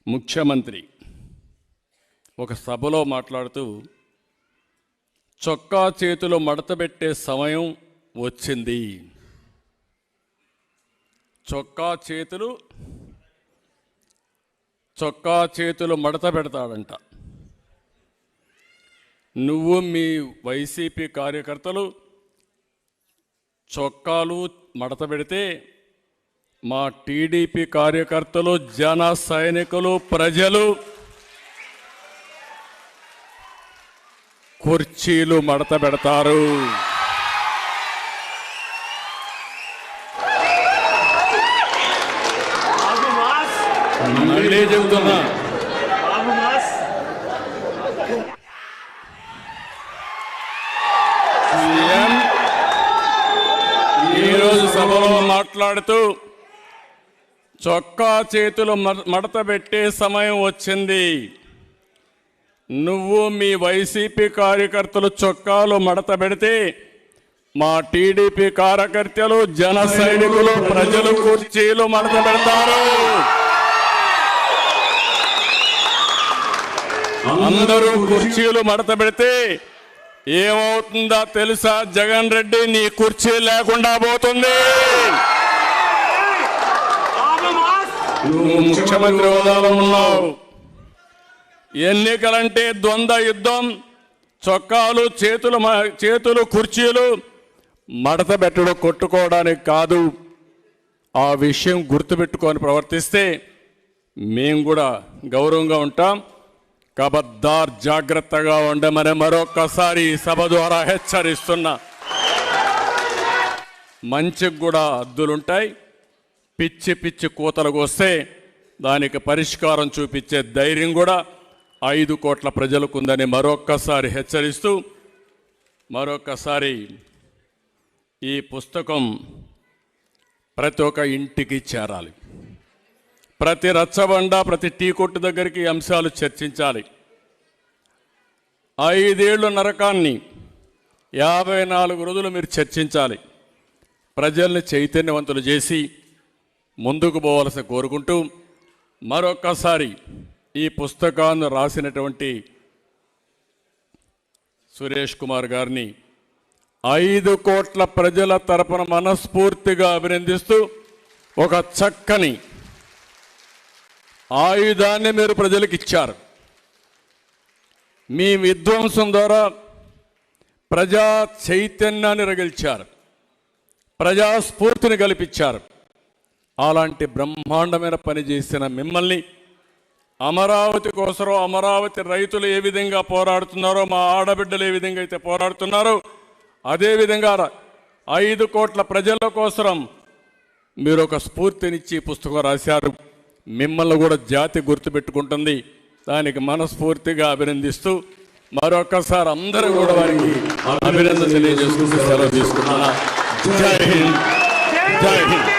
ముఖ్యమంత్రి ఒక సభలో మాట్లాడుతూ చొక్కా చేతులు మడతబెట్టే సమయం వచ్చింది. చొక్కా చేతులు మడత పెడతాడంట. నువ్వు మీ వైసీపీ కార్యకర్తలు చొక్కాలు మడత పెడితే మా టీడీపీ కార్యకర్తలు, జన సైనికులు, ప్రజలు కుర్చీలు మడత పెడతారు. మళ్ళీ చెబుతున్నా, సీఎం ఈరోజు సభలో మాట్లాడుతూ చొక్కా చేతులు మడత పెట్టే సమయం వచ్చింది. నువ్వు మీ వైసీపీ కార్యకర్తలు చొక్కాలు మడత పెడితే మా టీడీపీ కార్యకర్తలు, జన సైనికులు, ప్రజలు కుర్చీలు మడత పెడతారు. అందరూ కుర్చీలు మడత పెడితే ఏమవుతుందో తెలుసా? జగన్ రెడ్డి, నీ కుర్చీ లేకుండా పోతుంది. నువ్వు ముఖ్యమంత్రి హోదాలో ఉన్నావు. ఎన్నికలంటే ద్వంద్వ యుద్ధం. చొక్కాలు, చేతులు కుర్చీలు మడత పెట్టడం కొట్టుకోవడానికి కాదు. ఆ విషయం గుర్తుపెట్టుకొని ప్రవర్తిస్తే మేము కూడా గౌరవంగా ఉంటాం. కబద్దార్, జాగ్రత్తగా ఉండమని మరొక్కసారి సభ ద్వారా హెచ్చరిస్తున్నా. మంచికి కూడా హద్దులుంటాయి. పిచ్చి పిచ్చి కూతలకు వస్తే దానికి పరిష్కారం చూపించే ధైర్యం కూడా 5 కోట్ల ప్రజలకు ఉందని మరొక్కసారి హెచ్చరిస్తూ, మరొక్కసారి ఈ పుస్తకం ప్రతి ఒక్క ఇంటికి చేరాలి. ప్రతి రచ్చబండ, ప్రతి టీ కొట్టు దగ్గరికి అంశాలు చర్చించాలి. 5 ఏళ్ళు నరకాన్ని 54 రోజులు మీరు చర్చించాలి. ప్రజల్ని చైతన్యవంతులు చేసి ముందుకు పోవాల్సి కోరుకుంటూ, మరొక్కసారి ఈ పుస్తకాన్ని రాసినటువంటి సురేష్ కుమార్ గారిని 5 కోట్ల ప్రజల తరపున మనస్ఫూర్తిగా అభినందిస్తూ, ఒక చక్కని ఆయుధాన్ని మీరు ప్రజలకు ఇచ్చారు. మీ విధ్వంసం ద్వారా ప్రజా చైతన్యాన్ని రగిల్చారు, ప్రజాస్ఫూర్తిని కల్పించారు. అలాంటి బ్రహ్మాండమైన పని చేసిన మిమ్మల్ని, అమరావతి కోసం అమరావతి రైతులు ఏ విధంగా పోరాడుతున్నారో, మా ఆడబిడ్డలు ఏ విధంగా అయితే పోరాడుతున్నారో, అదేవిధంగా 5 కోట్ల ప్రజల కోసం మీరు ఒక స్ఫూర్తినిచ్చి పుస్తకం రాశారు. మిమ్మల్ని కూడా జాతి గుర్తుపెట్టుకుంటుంది. దానికి మనస్ఫూర్తిగా అభినందిస్తూ, మరొకసారి అందరూ కూడా వారికి అభినందన తెలియజేసుకుంటూ సెలవు తీసుకున్నాను. జై హింద్, జై హింద్.